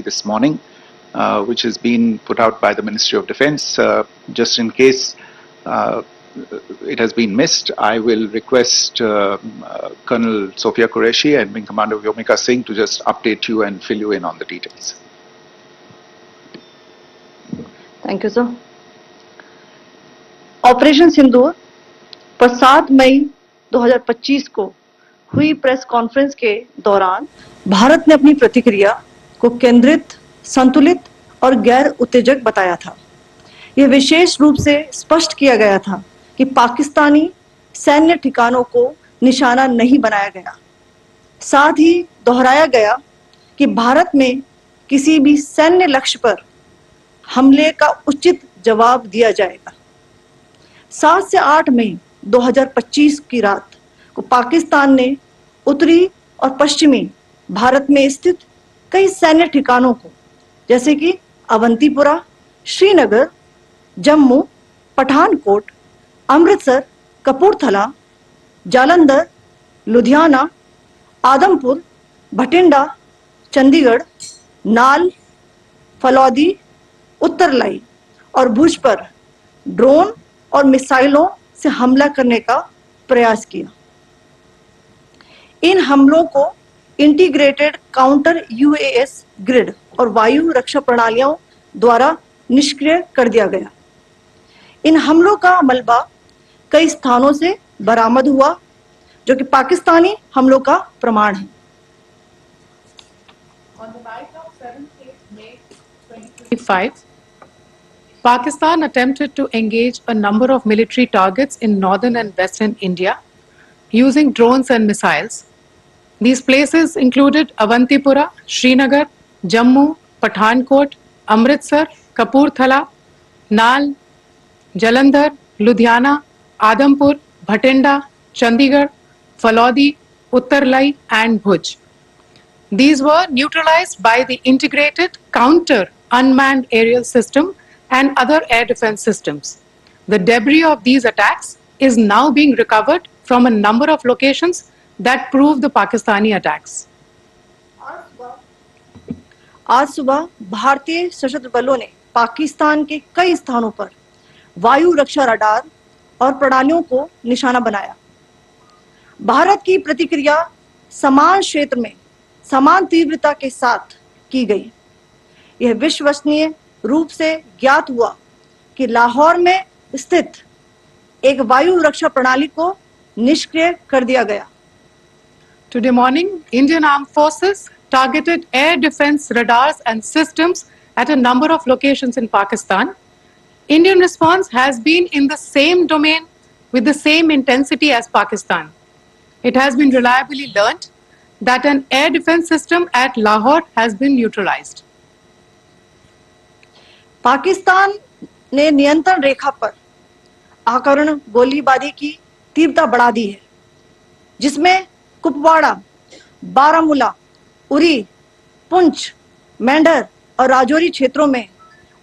this morning, which has been put out by the Ministry of Defence. Just in case it has been missed, I will request Colonel Sophia Qureshi and Wing Commander Vyomika Singh to just update you and fill you in on the details. Thank you, sir. Operation Sindoor पर 7 मई 2025 को हुई press conference के दौरान भारत ने अपनी प्रतिक्रिया को केंद्रित, संतुलित और गैर उत्तेजक बताया था। यह विशेष रूप से स्पष्ट किया गया था कि पाकिस्तानी सैन्य ठिकानों को निशाना नहीं बनाया गया। साथ ही दोहराया गया कि भारत में किसी भी सैन्य लक्ष्य पर हमले का उचित जवाब दिया जाएगा। 7 से 8 मई 2025 की रात को पाकिस्तान ने उत्तरी और पश्चिमी भारत में स्थित कई सैन्य ठिकानों को, जैसे कि अवंतीपुरा, श्रीनगर, जम्मू, पठानकोट, अमृतसर, कपूरथला, जालंधर, लुधियाना, आदमपुर, भटिंडा, चंडीगढ़, नाल, फलौदी, उत्तरलाई और भुज पर ड्रोन और मिसाइलों से हमला करने का प्रयास किया। इन हमलों को इंटीग्रेटेड काउंटर यूएएस ग्रिड और वायु रक्षा प्रणालियों द्वारा निष्क्रिय कर दिया गया। इन हमलों का मलबा कई स्थानों से बरामद हुआ, जो कि पाकिस्तानी हमलों का प्रमाण है। On the night of 7th May 2025, Pakistan attempted to engage a number of military targets in northern and western India using drones and missiles. These places included Avantipura, Srinagar, Jammu, Pathankot, Amritsar, Kapurthala, Nal, Jalandhar, Ludhiana, Adampur, Bhatinda, Chandigarh, Falodi, Uttarlai and Bhuj. These were neutralized by the integrated counter unmanned aerial system and other air defense systems. The debris of these attacks is now being recovered from a number of locations that prove the Pakistani attacks. आज सुबह भारतीय सशस्त्र बलों ने पाकिस्तान के कई स्थानों पर वायु रक्षा रडार और प्रणालियों को निशाना बनाया। भारत की प्रतिक्रिया समान क्षेत्र में समान तीव्रता के साथ की गई। यह विश्वसनीय रूप से ज्ञात हुआ कि लाहौर में स्थित एक वायु रक्षा प्रणाली को निष्क्रिय कर दिया गया। Today morning, Indian Armed Forces targeted air defense radars and systems at a number of locations in Pakistan. Indian response has been in the same domain with the same intensity as Pakistan. It has been reliably learnt that an air defense system at Lahore has been neutralized. Pakistan ने नियंत्रण रेखा पर आकरण गोलीबारी की तीव्रता बढ़ा दी है, जिसमें कुपवाड़ा, बारामूला, उरी, पुंछ, मेंढर और राजौरी क्षेत्रों में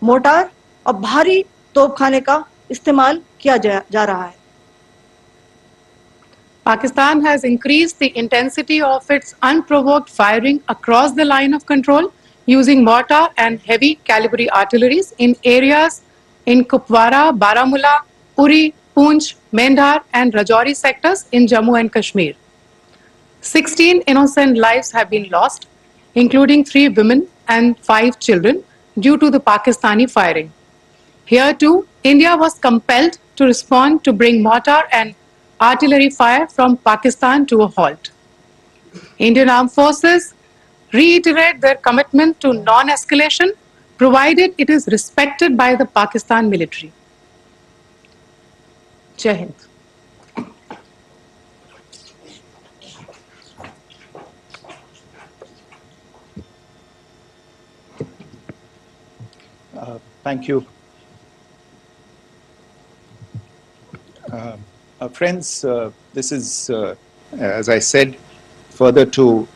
मोर्टार और भारी तोपखाने का इस्तेमाल किया जा रहा है। Pakistan has increased the intensity of its unprovoked firing across the line of control using mortar and heavy calibre artilleries in areas in Kupwara, Baramulla, Uri, Poonch, Mendhar and Rajouri sectors in Jammu and Kashmir. 16 innocent lives have been lost, including 3 women and 5 children, due to the Pakistani firing. Here too, India was compelled to respond to bring mortar and artillery fire from Pakistan to a halt. Indian Armed Forces reiterate their commitment to non-escalation, provided it is respected by the Pakistan military. Jai Hind. Thank you. Friends, this is, as I said, further to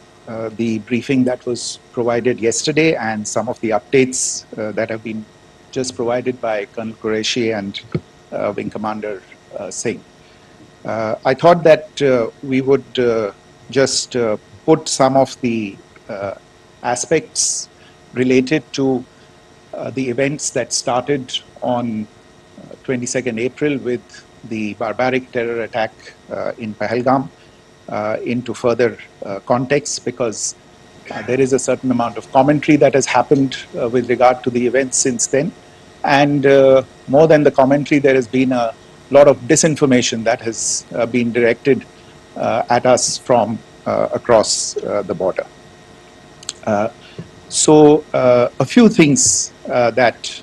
the briefing that was provided yesterday and some of the updates that have been just provided by Colonel Qureshi and Wing Commander Singh. I thought that we would just put some of the aspects related to the events that started on 22nd April with the barbaric terror attack in Pahalgam into further context, because there is a certain amount of commentary that has happened with regard to the events since then. And more than the commentary, there has been a lot of disinformation that has been directed at us from across the border. So a few things that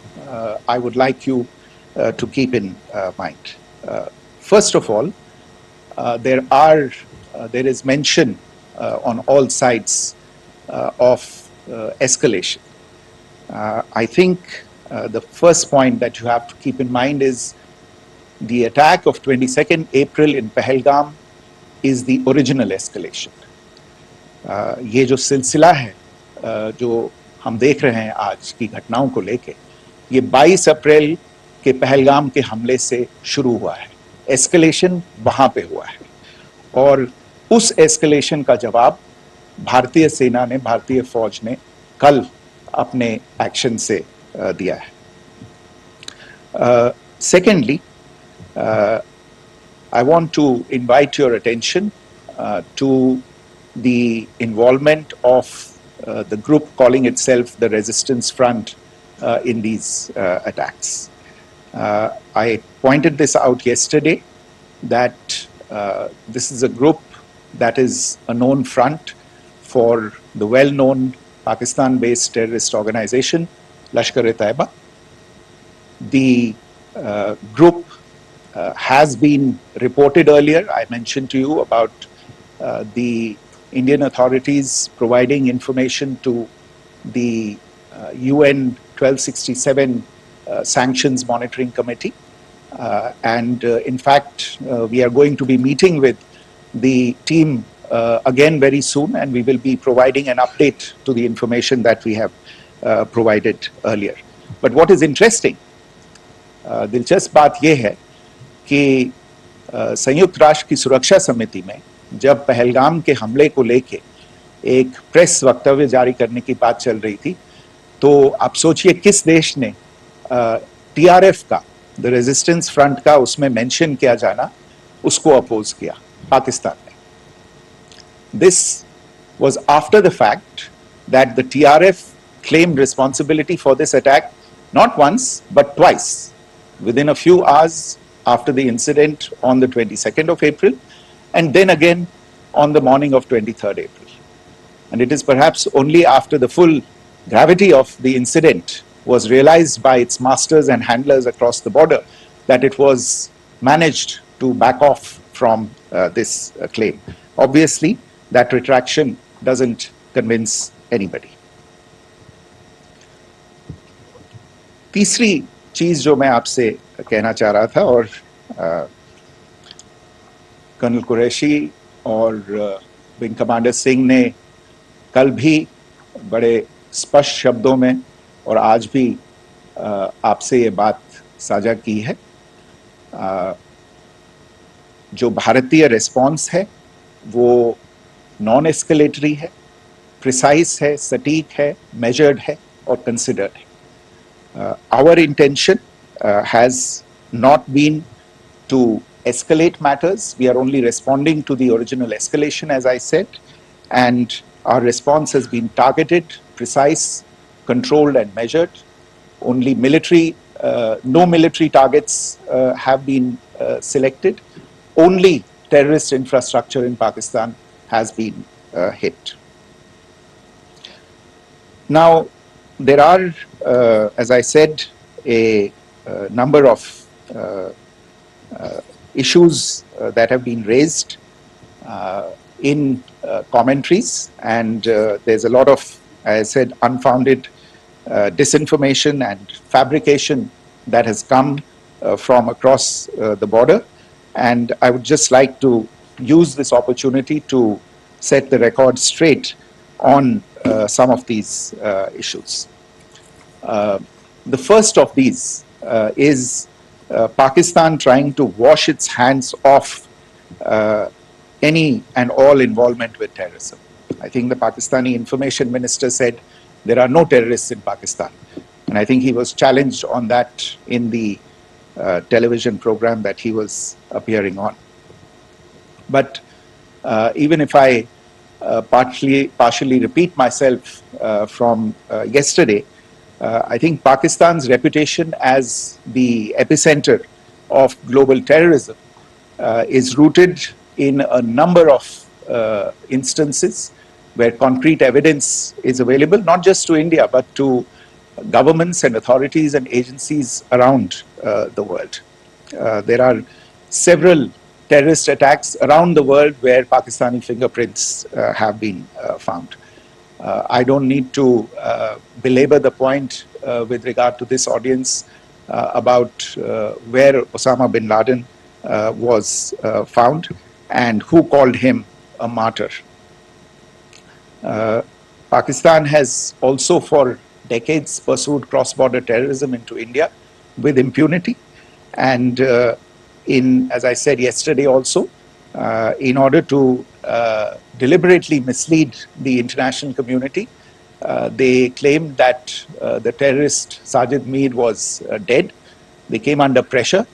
I would like you to keep in mind. First of all, there is mention on all sides of escalation. I think the first point that you have to keep in mind is the attack of 22nd April in Pahalgam is the original escalation. ये जो सिलसिला है जो हम देख रहे हैं आज की घटनाओं को लेके, ये 22 अप्रैल के पहलगाम के हमले से शुरू हुआ है. एस्केलेशन वहां पे हुआ है और उस एस्केलेशन का जवाब भारतीय सेना ने, भारतीय फौज ने कल अपने एक्शन से दिया है. Secondly, I want to invite your attention to the involvement of the group calling itself the Resistance Front in these attacks. I pointed this out yesterday that this is a group that is a known front for the well-known Pakistan-based terrorist organization, Lashkar-e-Taiba. The group has been reported earlier. I mentioned to you about the Indian authorities providing information to the UN 1267 Sanctions Monitoring Committee. And in fact, we are going to be meeting with the team again very soon, and we will be providing an update to the information that we have provided earlier. But what is interesting, दिलचस्प बात यह है कि संयुक्त राष्ट्र की सुरक्षा समिति में जब पहलगाम के हमले को लेके एक प्रेस वक्तव्य जारी करने की बात चल रही थी, तो आप सोचिए किस देश ने टीआरएफ का, द रेजिस्टेंस फ्रंट का उसमें मेंशन किया जाना, उसको अपोज किया, पाकिस्तान ने. This was after the fact that the TRF claimed responsibility for this attack not once but twice, within a few hours after the incident on the 22nd of April, and then again on the morning of 23rd April. And it is perhaps only after the full gravity of the incident was realized by its masters and handlers across the border that it was managed to back off from this claim. Obviously, that retraction doesn't convince anybody. तीसरी चीज जो मैं आपसे कहना चाह रहा था, और कर्नल कुरैशी और विंग कमांडर सिंह ने कल भी बड़े स्पष्ट शब्दों में और आज भी आपसे ये बात साझा की है. जो भारतीय रिस्पॉन्स है वो नॉन एस्केलेटरी है, प्रिसाइज है, सटीक है, मेजर्ड है और कंसिडर्ड है. Our intention has not been to escalate matters. We are only responding to the original escalation, as I said, and our response has been targeted, precise, controlled and measured. Only no military targets have been selected. Only terrorist infrastructure in Pakistan has been hit. Now, there are, as I said, a number of issues that have been raised in commentaries, and there's a lot of, as I said, unfounded disinformation and fabrication that has come from across the border. And I would just like to use this opportunity to set the record straight on some of these issues. The first of these is Pakistan trying to wash its hands off any and all involvement with terrorism. I think the Pakistani information minister said there are no terrorists in Pakistan. And I think he was challenged on that in the television program that he was appearing on. But even if I partially repeat myself from yesterday, I think Pakistan's reputation as the epicenter of global terrorism is rooted in a number of instances where concrete evidence is available, not just to India, but to governments and authorities and agencies around the world. There are several terrorist attacks around the world where Pakistani fingerprints have been found. I don't need to belabor the point with regard to this audience about where Osama bin Laden was found and who called him a martyr. Pakistan has also for decades pursued cross-border terrorism into India with impunity. And as I said yesterday also, in order to deliberately mislead the international community, they claimed that the terrorist Sajid Mir was dead. They came under pressure,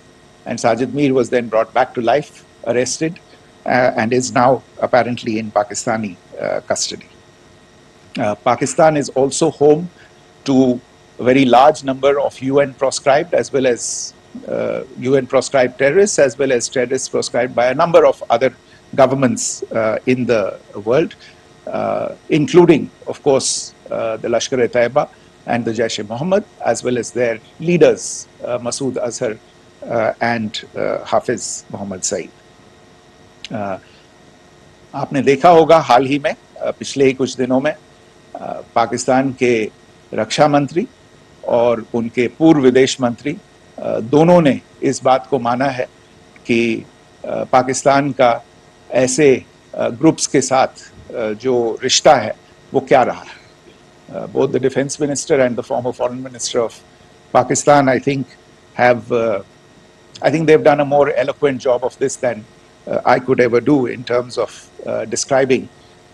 and Sajid Mir was then brought back to life, arrested, and is now apparently in Pakistani custody. Pakistan is also home to a very large number of UN proscribed as well as UN proscribed terrorists, as well as terrorists proscribed by a number of other governments in the world, including, of course, the Lashkar-e-Taiba and the Jaish-e-Mohammed, as well as their leaders, Masood Azhar and Hafiz Mohammed Saeed. आपने देखा होगा हाल ही में पिछले ही कुछ दिनों में पाकिस्तान के रक्षा मंत्री और उनके पूर्व विदेश मंत्री दोनों ने इस बात को माना है कि पाकिस्तान का ऐसे ग्रुप्स के साथ जो रिश्ता है वो क्या रहा है. Both the defense minister and the former foreign minister of Pakistan, I think they've done a more eloquent job of this than I could ever do in terms of describing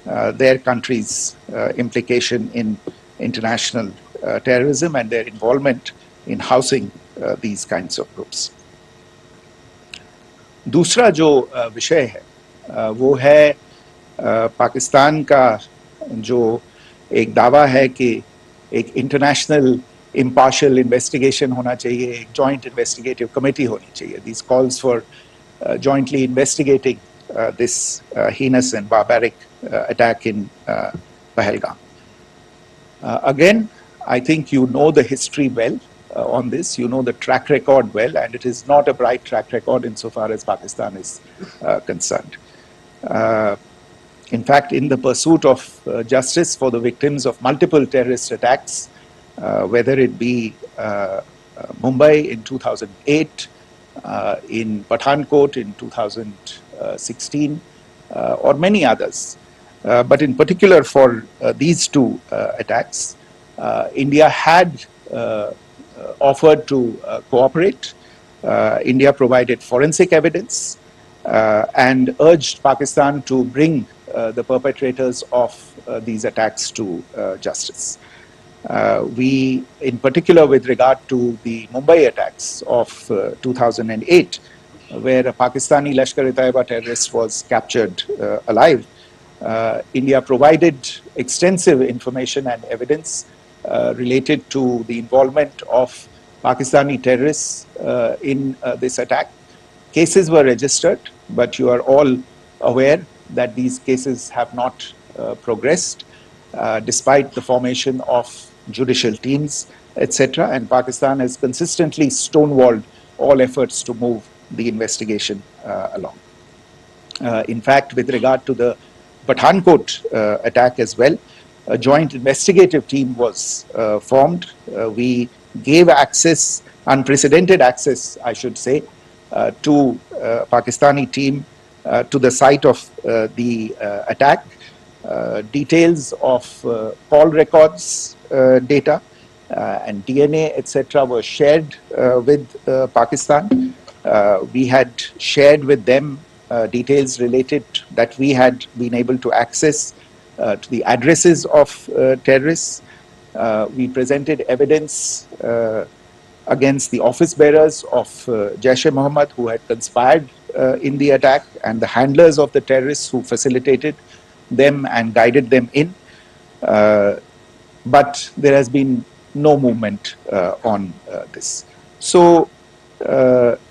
their country's implication in international terrorism and their involvement in housing these kinds of groups. दूसरा जो विषय है वो है पाकिस्तान का जो एक दावा है कि एक इंटरनेशनल impartial investigation होना चाहिए, एक joint investigative committee होनी चाहिए. These calls for jointly investigating this heinous and barbaric attack in Pahalgam. Again, I think you know the history well on this. You know the track record well, and it is not a bright track record insofar as Pakistan is concerned. In fact, in the pursuit of justice for the victims of multiple terrorist attacks, whether it be Mumbai in 2008, in Pathankot in 2016, or many others, but in particular for these two attacks, India had offered to cooperate. India provided forensic evidence and urged Pakistan to bring the perpetrators of these attacks to justice. We, in particular with regard to the Mumbai attacks of 2008, where a Pakistani Lashkar-e-Taiba terrorist was captured alive, India provided extensive information and evidence related to the involvement of Pakistani terrorists in this attack. Cases were registered, but you are all aware that these cases have not progressed despite the formation of judicial teams, etc. And Pakistan has consistently stonewalled all efforts to move the investigation along. In fact, with regard to the Pathankot attack as well, a joint investigative team was formed. We gave access, unprecedented access, I should say, to Pakistani team to the site of the attack. Details of call records data and DNA, etc. were shared with Pakistan. We had shared with them details related that we had been able to access to the addresses of terrorists. We presented evidence against the office bearers of Jaish-e-Mohammed who had conspired in the attack, and the handlers of the terrorists who facilitated them and guided them in. But there has been no movement on this. So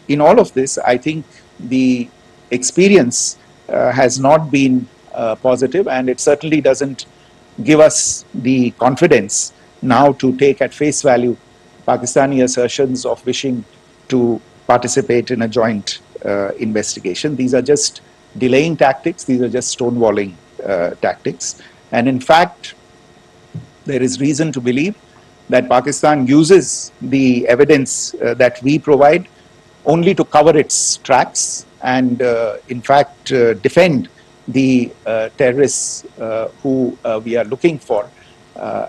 in all of this, I think the experience has not been positive, and it certainly doesn't give us the confidence now to take at face value Pakistani assertions of wishing to participate in a joint investigation. These are just delaying tactics. These are just stonewalling tactics. And in fact, there is reason to believe that Pakistan uses the evidence that we provide only to cover its tracks and, in fact, defend the terrorists who we are looking for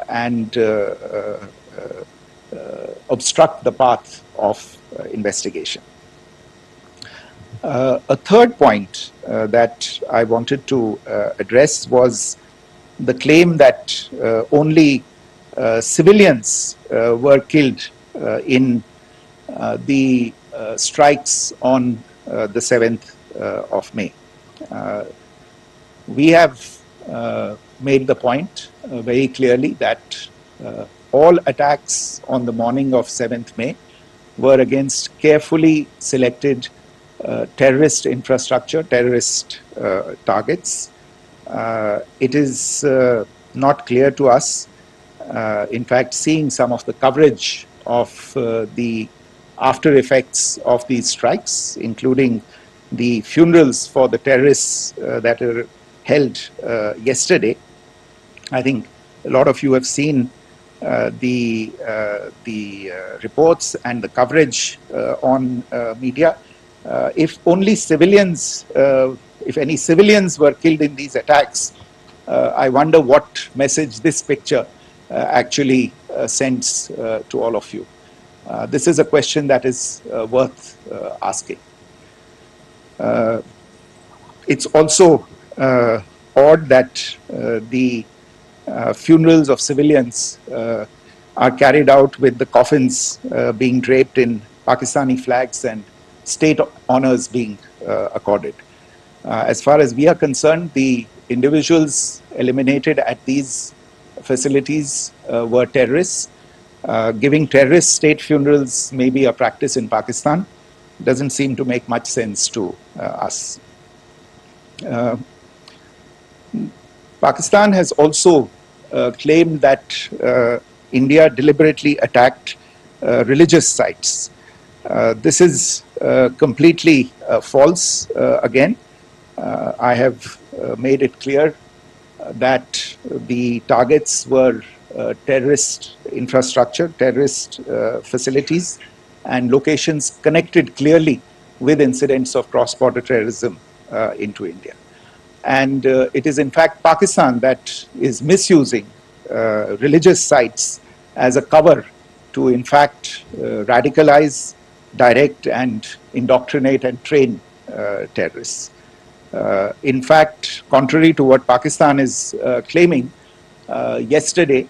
and obstruct the path of investigation. A third point that I wanted to address was the claim that only civilians were killed in the strikes on the 7th of May. We have made the point very clearly that all attacks on the morning of 7th May were against carefully selected terrorist infrastructure, terrorist targets. It is not clear to us, in fact, seeing some of the coverage of the after effects of these strikes, including the funerals for the terrorists that are held yesterday. I think a lot of you have seen the reports and the coverage on media. If only civilians, if any civilians were killed in these attacks, I wonder what message this picture actually sends to all of you. This is a question that is worth asking. It's also odd that the funerals of civilians are carried out with the coffins being draped in Pakistani flags and state honors being accorded. As far as we are concerned, the individuals eliminated at these facilities were terrorists. Giving terrorist state funerals may be a practice in Pakistan. Doesn't seem to make much sense to us. Pakistan has also claimed that India deliberately attacked religious sites. This is completely false again. I have made it clear that the targets were terrorist infrastructure, terrorist facilities, and locations connected clearly with incidents of cross-border terrorism into India. And it is in fact Pakistan that is misusing religious sites as a cover to in fact radicalize, direct and indoctrinate and train terrorists. In fact, contrary to what Pakistan is claiming, yesterday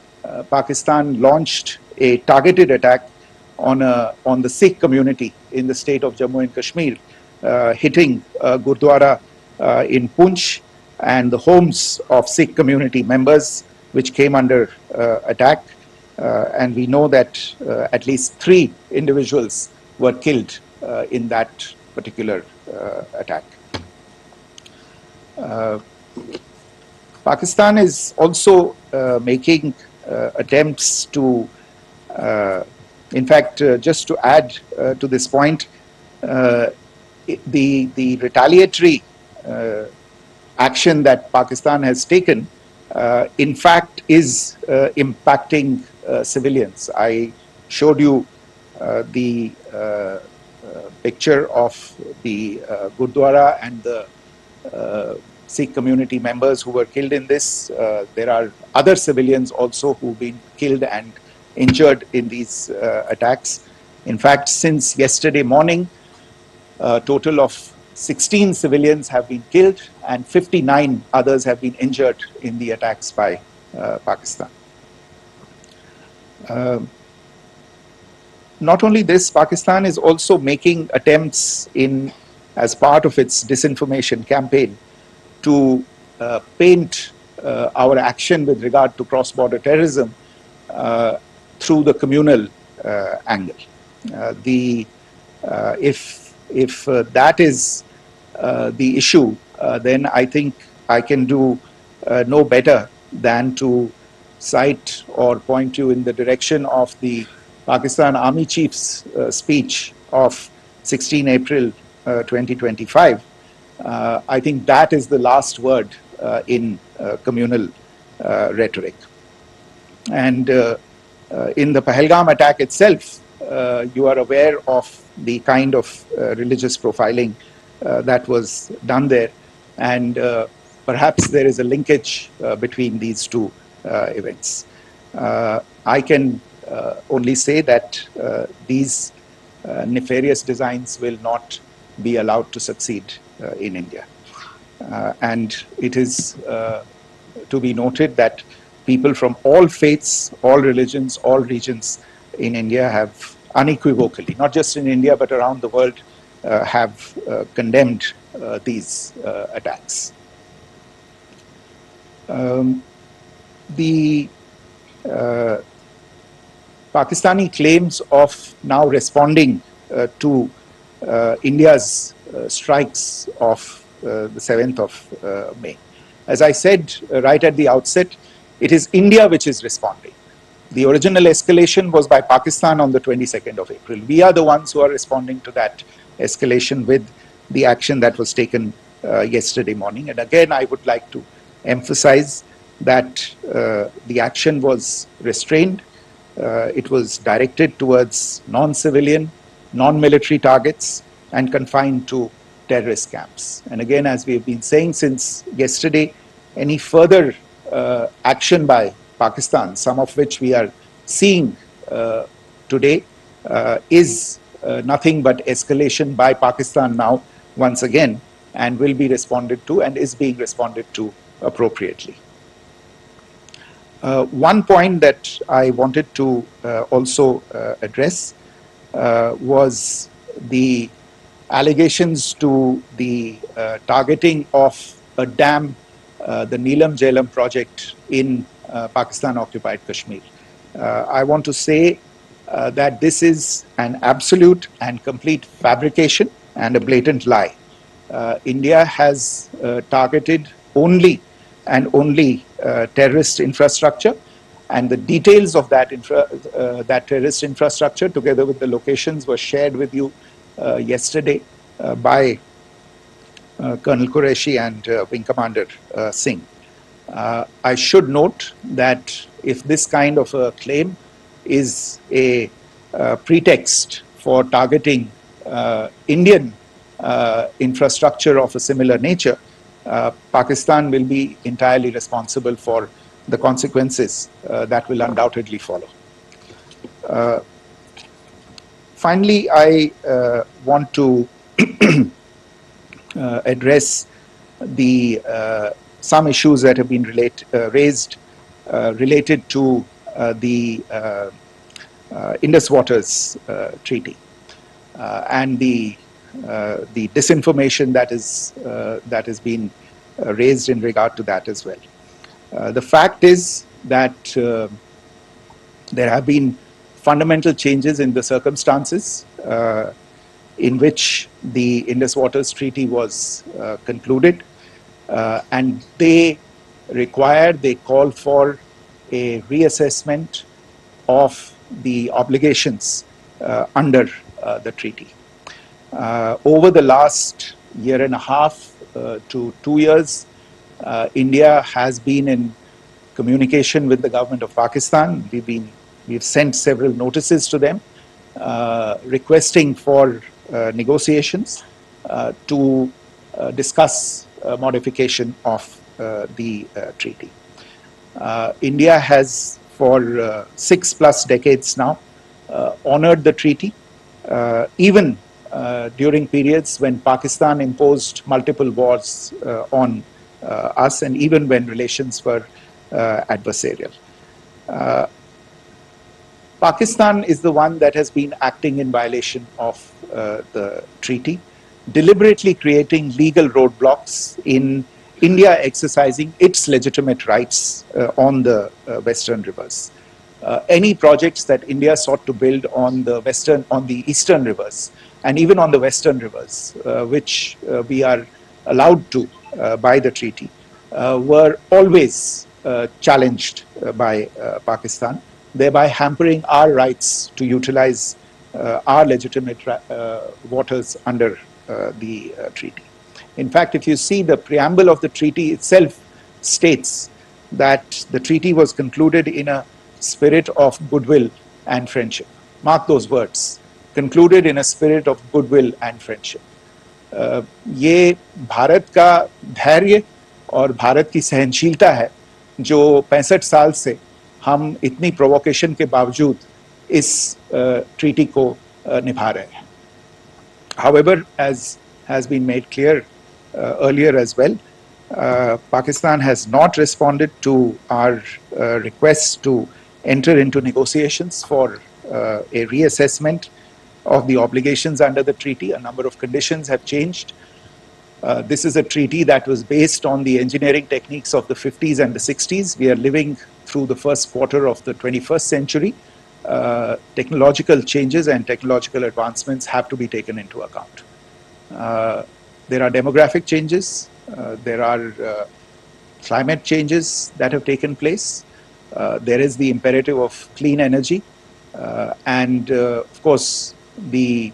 Pakistan launched a targeted attack on the Sikh community in the state of Jammu and Kashmir, hitting Gurdwara in Poonch and the homes of Sikh community members, which came under attack. And we know that at least 3 individuals were killed in that particular attack. Pakistan is also making attempts to, in fact, just to add to this point, the retaliatory action that Pakistan has taken, in fact, is impacting civilians. I showed you the picture of the Gurdwara and the Sikh community members who were killed in this. There are other civilians also who've been killed and injured in these attacks. In fact, since yesterday morning, a total of 16 civilians have been killed and 59 others have been injured in the attacks by Pakistan. Not only this, Pakistan is also making attempts as part of its disinformation campaign to paint our action with regard to cross-border terrorism through the communal angle. If that is the issue, then I think I can do no better than to cite or point you in the direction of the Pakistan Army Chief's speech of 16 April 2025. I think that is the last word in communal rhetoric. And in the Pahalgam attack itself, you are aware of the kind of religious profiling that was done there. And perhaps there is a linkage between these two events. I can only say that these nefarious designs will not be allowed to succeed in India. And it is to be noted that people from all faiths, all religions, all regions in India have unequivocally, not just in India but around the world, have condemned these attacks. The Pakistani claims of now responding to India's strikes of the 7th of May. As I said right at the outset, it is India which is responding. The original escalation was by Pakistan on the 22nd of April. We are the ones who are responding to that escalation with the action that was taken yesterday morning. And again, I would like to emphasize that the action was restrained. It was directed towards non-civilian, non-military targets and confined to terrorist camps. And again, as we have been saying since yesterday, any further action by Pakistan, some of which we are seeing today, is nothing but escalation by Pakistan now, once again, and will be responded to and is being responded to appropriately. One point that I wanted to also address was the allegations to the targeting of a dam, the Neelam Jhelum project in Pakistan-occupied Kashmir. I want to say that this is an absolute and complete fabrication and a blatant lie. India has targeted only and only terrorist infrastructure, and the details of that terrorist infrastructure, together with the locations, were shared with you yesterday by Colonel Qureshi and Wing Commander Singh. I should note that if this kind of a claim is a pretext for targeting Indian infrastructure of a similar nature, Pakistan will be entirely responsible for the consequences that will undoubtedly follow. Finally, I want to address some issues that have been raised related to the Indus Waters Treaty and the disinformation that has been raised in regard to that as well. The fact is that there have been fundamental changes in the circumstances in which the Indus Waters Treaty was concluded, and they call for a reassessment of the obligations under the treaty. Over the last year and a half to 2 years, India has been in communication with the government of Pakistan. We've sent several notices to them requesting for negotiations to discuss modification of the treaty. India has for 6+ decades now honored the treaty, even during periods when Pakistan imposed multiple wars on us, and even when relations were adversarial. Pakistan is the one that has been acting in violation of the treaty, deliberately creating legal roadblocks in India exercising its legitimate rights on the western rivers. Any projects that India sought to build on the eastern rivers, and even on the western rivers, which we are allowed to by the treaty, were always challenged by Pakistan, thereby hampering our rights to utilize our legitimate waters under the treaty. In fact, if you see, the preamble of the treaty itself states that the treaty was concluded in a spirit of goodwill and friendship. Mark those words, concluded in a spirit of goodwill and friendship. ये भारत का धैर्य और भारत की सहनशीलता है जो 65 साल से हम इतनी प्रोवोकेशन के बावजूद इस ट्रीटी को निभा रहे हैं. However, as has been made clear earlier as well, Pakistan has not responded to our requests to enter into negotiations for a reassessment of the obligations under the treaty. A number of conditions have changed. This is a treaty that was based on the engineering techniques of the 50s and the 60s. We are living through the first quarter of the 21st century. Technological changes and technological advancements have to be taken into account. There are demographic changes. There are climate changes that have taken place. There is the imperative of clean energy. And of course, the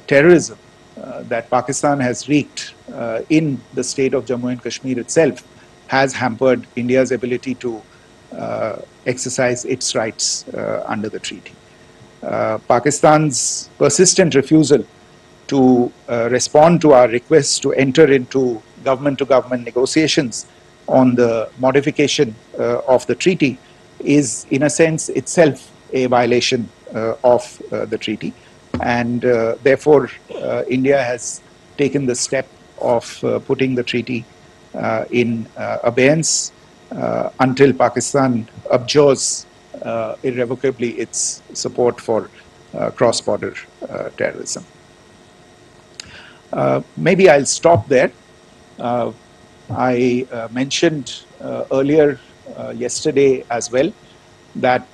terrorism that Pakistan has wreaked in the state of Jammu and Kashmir itself has hampered India's ability to exercise its rights under the treaty. Pakistan's persistent refusal to respond to our requests to enter into government-to-government negotiations on the modification of the treaty is, in a sense, itself a violation of the treaty. And therefore, India has taken the step of putting the treaty in abeyance until Pakistan abjures irrevocably its support for cross-border terrorism. Maybe I'll stop there. I mentioned earlier yesterday as well that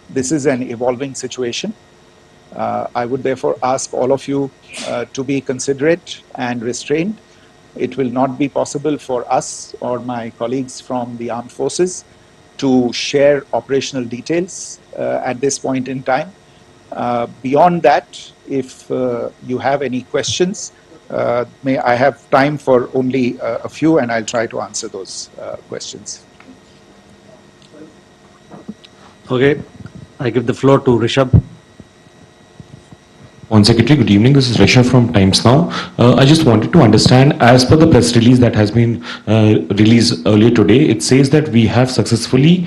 this is an evolving situation. I would therefore ask all of you to be considerate and restrained. It will not be possible for us or my colleagues from the armed forces to share operational details at this point in time. Beyond that, if you have any questions, may I have time for only a few, and I'll try to answer those questions. Okay, I give the floor to Rishabh. One Secretary, good evening. This is Rishabh from Times Now. I just wanted to understand, as per the press release that has been released earlier today, it says that we have successfully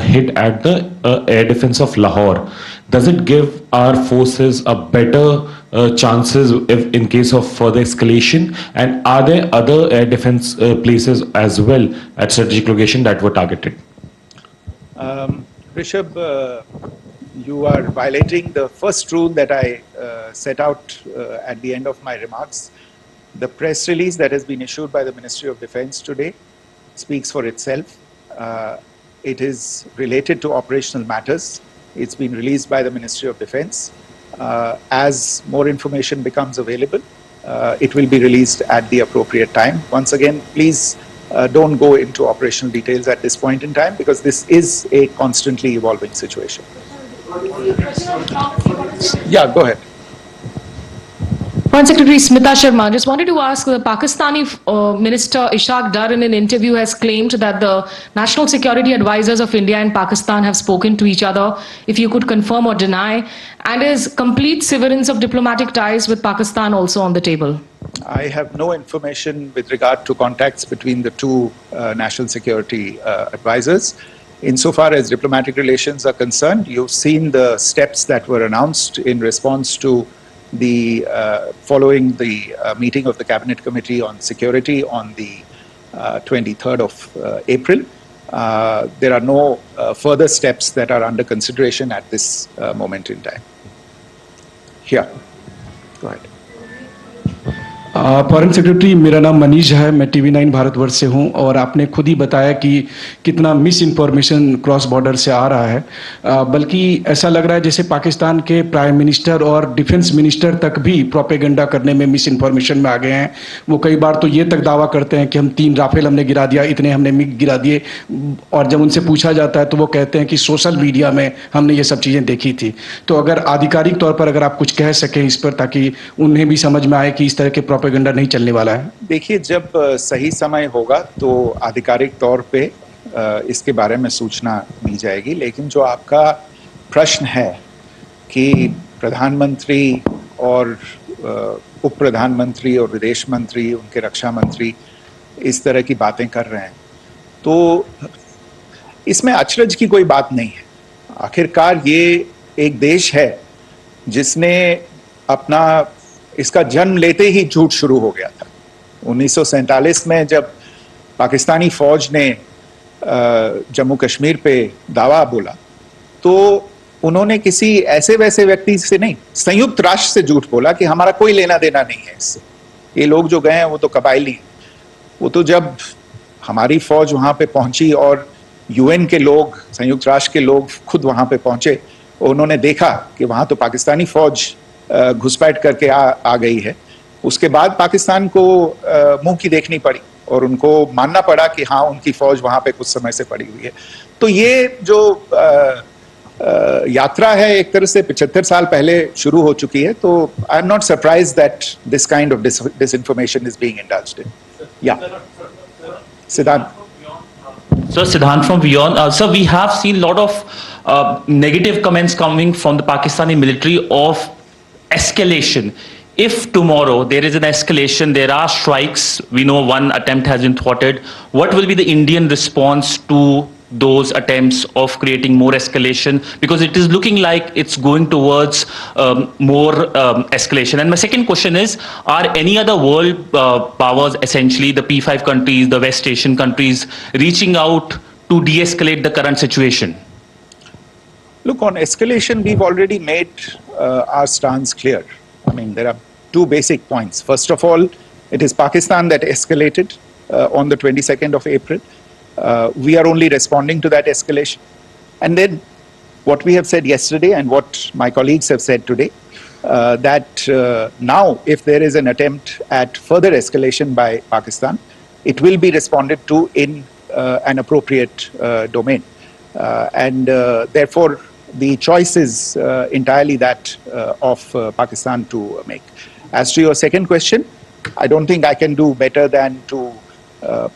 hit at the air defense of Lahore. Does it give our forces a better chances if in case of further escalation? And are there other air defense places as well at strategic location that were targeted? Rishabh, you are violating the first rule that I set out at the end of my remarks. The press release that has been issued by the Ministry of Defense today speaks for itself. It is related to operational matters. It's been released by the Ministry of Defense. As more information becomes available, it will be released at the appropriate time. Once again, please don't go into operational details at this point in time, because this is a constantly evolving situation. Yeah, go ahead. Foreign Secretary Smita Sharma, just wanted to ask, the Pakistani Minister Ishaq Dar in an interview has claimed that the national security advisors of India and Pakistan have spoken to each other. If you could confirm or deny, and is complete severance of diplomatic ties with Pakistan also on the table? I have no information with regard to contacts between the two national security advisors. Insofar as diplomatic relations are concerned, you've seen the steps that were announced in response to the following the meeting of the Cabinet Committee on Security on the 23rd of April. there are no further steps that are under consideration at this moment in time. Here, go ahead. Foreign secretary, मेरा नाम मनीष है, मैं TV9 Bharatvarsh से हूं, और आपने खुद ही बताया कि कितना मिस इन्फॉर्मेशन क्रॉस बॉर्डर से आ रहा है, बल्कि ऐसा लग रहा है जैसे पाकिस्तान के प्राइम मिनिस्टर और डिफेंस मिनिस्टर तक भी प्रोपेगेंडा करने में मिस इन्फॉर्मेशन में आ गए हैं। वो कई बार तो ये तक दावा करते हैं कि हम 3 राफेल हमने गिरा दिया, इतने हमने मिग गिरा दिए, और जब उनसे पूछा जाता है तो वो कहते हैं कि सोशल मीडिया में हमने ये सब चीज़ें देखी थी। तो अगर आधिकारिक तौर पर अगर आप कुछ कह सकें इस पर, ताकि उन्हें भी समझ में आए कि इस तरह के प्रोपेगेंडा नहीं चलने वाला है। देखिए, जब सही समय होगा तो आधिकारिक तौर पे इसके बारे में सूचना मिल जाएगी। लेकिन जो आपका प्रश्न है कि प्रधानमंत्री और उप प्रधानमंत्री और विदेश मंत्री, उनके रक्षा मंत्री इस तरह की बातें कर रहे हैं, तो इसमें अचरज की कोई बात नहीं है। आखिरकार ये एक देश है जिसने अपना इसका जन्म लेते ही झूठ शुरू हो गया था। 1947 में जब पाकिस्तानी फौज ने जम्मू कश्मीर पे दावा बोला, तो उन्होंने किसी ऐसे वैसे व्यक्ति से नहीं, संयुक्त राष्ट्र से झूठ बोला कि हमारा कोई लेना देना नहीं है इससे, ये लोग जो गए हैं वो तो कबायली। वो तो जब हमारी फौज वहां पे पहुंची और UN के लोग, संयुक्त राष्ट्र के लोग खुद वहां पे पहुंचे, उन्होंने देखा कि वहां तो पाकिस्तानी फौज घुसपैठ करके आ गई है, उसके बाद पाकिस्तान को मुंह की देखनी पड़ी और उनको मानना पड़ा कि हाँ, उनकी फौज वहां पे कुछ समय से पड़ी हुई है। तो ये जो यात्रा है एक तरह से 75 साल पहले शुरू हो चुकी है। तो I am not surprised that this kind of disinformation is being indulged in. Yeah, Siddhant. So Siddhant from Beyond. So we have seen a lot of negative comments coming from the Pakistani military of escalation. If tomorrow there is an escalation, there are strikes, we know one attempt has been thwarted, what will be the Indian response to those attempts of creating more escalation? Because it is looking like it's going towards more escalation. And my second question is, are any other world powers, essentially the P5 countries, the West Asian countries, reaching out to de-escalate the current situation? Look, on escalation, we've already made our stance clear. I mean, there are 2 basic points. First of all, it is Pakistan that escalated on the 22nd of April. We are only responding to that escalation. And then what we have said yesterday and what my colleagues have said today, that now if there is an attempt at further escalation by Pakistan, it will be responded to in an appropriate domain. And therefore, the choice is entirely that of Pakistan to make. As to your second question, I don't think I can do better than to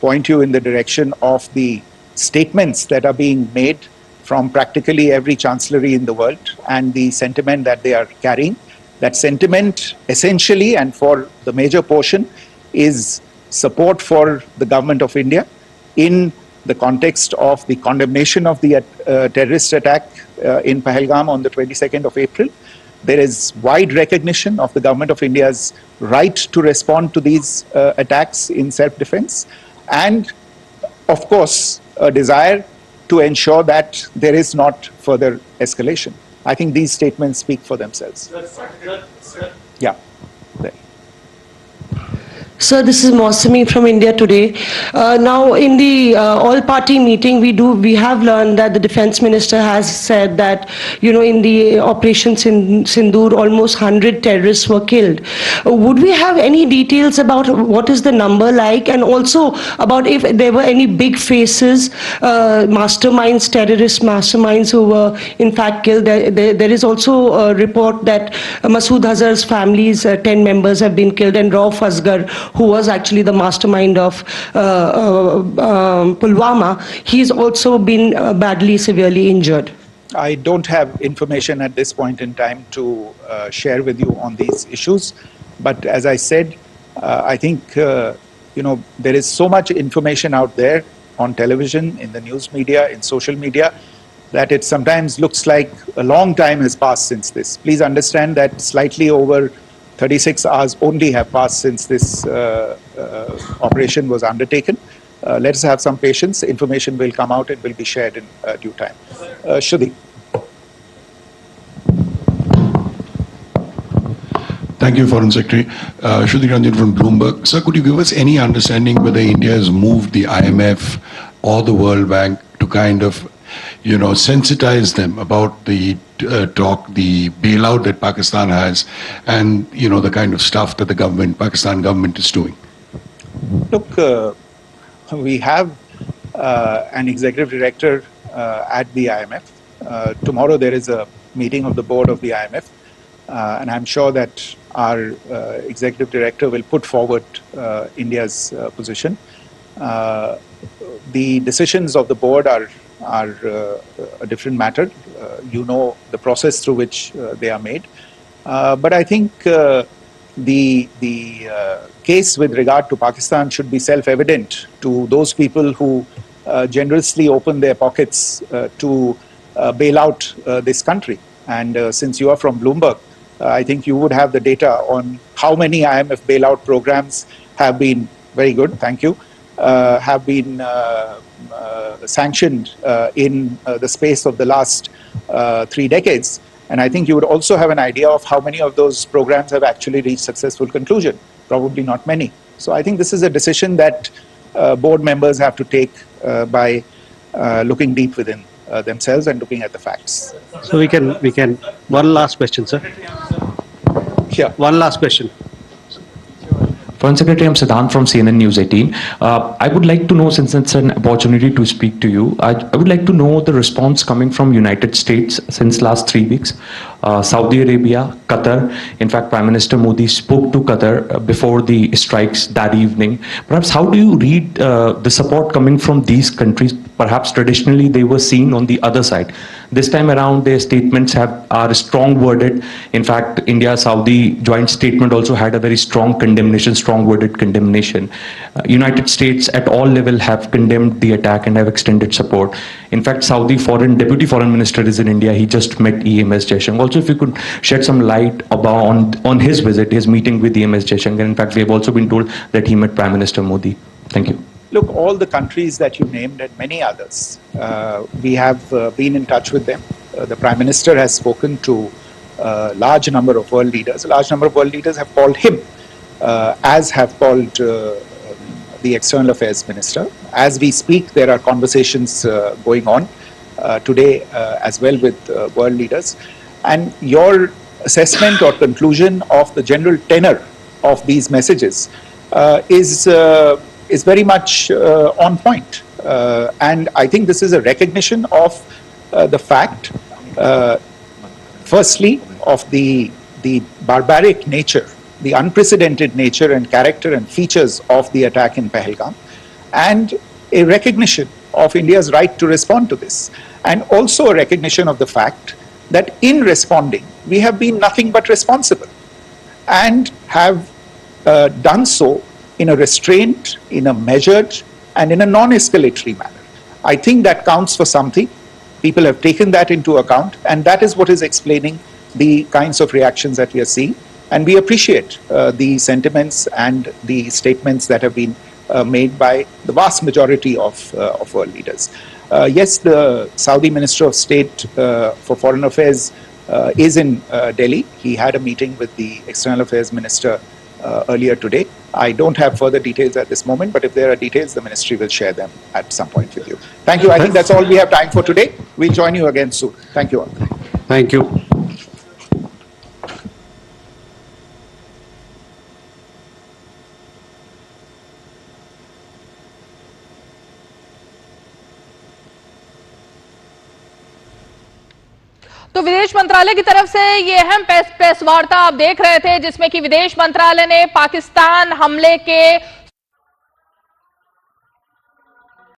point you in the direction of the statements that are being made from practically every chancellery in the world and the sentiment that they are carrying. That sentiment essentially, and for the major portion, is support for the government of India in the context of the condemnation of the terrorist attack in Pahalgam on the 22nd of April. There is wide recognition of the government of India's right to respond to these attacks in self-defense, and of course a desire to ensure that there is not further escalation. I think these statements speak for themselves. Yeah. There. Sir, this is Mausami from India Today. Now, in the all-party meeting, we have learned that the defense minister has said that, in the operations in Sindoor, almost 100 terrorists were killed. Would we have any details about what is the number like, and also about if there were any big faces, masterminds, terrorist masterminds who were in fact killed? There is also a report that Masood Azhar's family's 10 members have been killed, and Rauf Asghar, who was actually the mastermind of Pulwama, he's also been badly, severely injured. I don't have information at this point in time to share with you on these issues. But as I said, I think, there is so much information out there on television, in the news media, in social media, that it sometimes looks like a long time has passed since this. Please understand that slightly over 36 hours only have passed since this operation was undertaken. let us have some patience. Information will come out and will be shared in due time. Shruti. Thank you, Foreign Secretary. Shruti Ranjan from Bloomberg. Sir, could you give us any understanding whether India has moved the IMF or the World Bank to kind of, sensitize them about the the bailout that Pakistan has and, the kind of stuff that the Pakistan government is doing? Look, we have an executive director at the IMF. Tomorrow there is a meeting of the board of the IMF, and I'm sure that our executive director will put forward India's position. The decisions of the board are a different matter. You know the process through which they are made. But I think the case with regard to Pakistan should be self-evident to those people who generously open their pockets to bail out this country. And since you are from Bloomberg, I think you would have the data on how many IMF bailout programs have been, very good, thank you, have been sanctioned in the space of the last 3 decades. And I think you would also have an idea of how many of those programs have actually reached successful conclusion. Probably not many. So I think this is a decision that board members have to take by looking deep within themselves and looking at the facts. So we can, one last question, sir. Yeah. One last question. Foreign Secretary, I'm Siddhant from CNN News 18. I would like to know, since it's an opportunity to speak to you, I would like to know the response coming from United States since last 3 weeks. Saudi Arabia, Qatar. In fact, Prime Minister Modi spoke to Qatar before the strikes that evening. Perhaps how do you read the support coming from these countries? Perhaps traditionally they were seen on the other side. This time around, their statements are strong worded. In fact, India-Saudi joint statement also had a very strong condemnation, strong worded condemnation. United States at all level have condemned the attack and have extended support. In fact, Saudi Deputy Foreign Minister is in India. He just met EMS Jaishankar. Also, if you could shed some light on his visit, his meeting with EMS Jaishankar. In fact, we have also been told that he met Prime Minister Modi. Thank you. Look, all the countries that you named and many others, we have been in touch with them. The Prime Minister has spoken to a large number of world leaders. A large number of world leaders have called him, as have called the External Affairs Minister. As we speak, there are conversations going on today as well with world leaders. And your assessment or conclusion of the general tenor of these messages is very much on point. And I think this is a recognition of the fact, firstly, of the barbaric nature, the unprecedented nature and character and features of the attack in Pahalgam, and a recognition of India's right to respond to this, and also a recognition of the fact that in responding, we have been nothing but responsible and have done so in a restrained, in a measured, and in a non-escalatory manner. I think that counts for something. People have taken that into account, and that is what is explaining the kinds of reactions that we are seeing. And we appreciate the sentiments and the statements that have been made by the vast majority of world leaders. Yes, the Saudi Minister of State for Foreign Affairs is in Delhi. He had a meeting with the External Affairs Minister earlier today. I don't have further details at this moment, but if there are details, the ministry will share them at some point with you. Thank you. I think that's all we have time for today. We'll join you again soon. Thank you all. Thank you. तो विदेश मंत्रालय की तरफ से ये अहम press वार्ता आप देख रहे थे, जिसमें कि विदेश मंत्रालय ने पाकिस्तान हमले के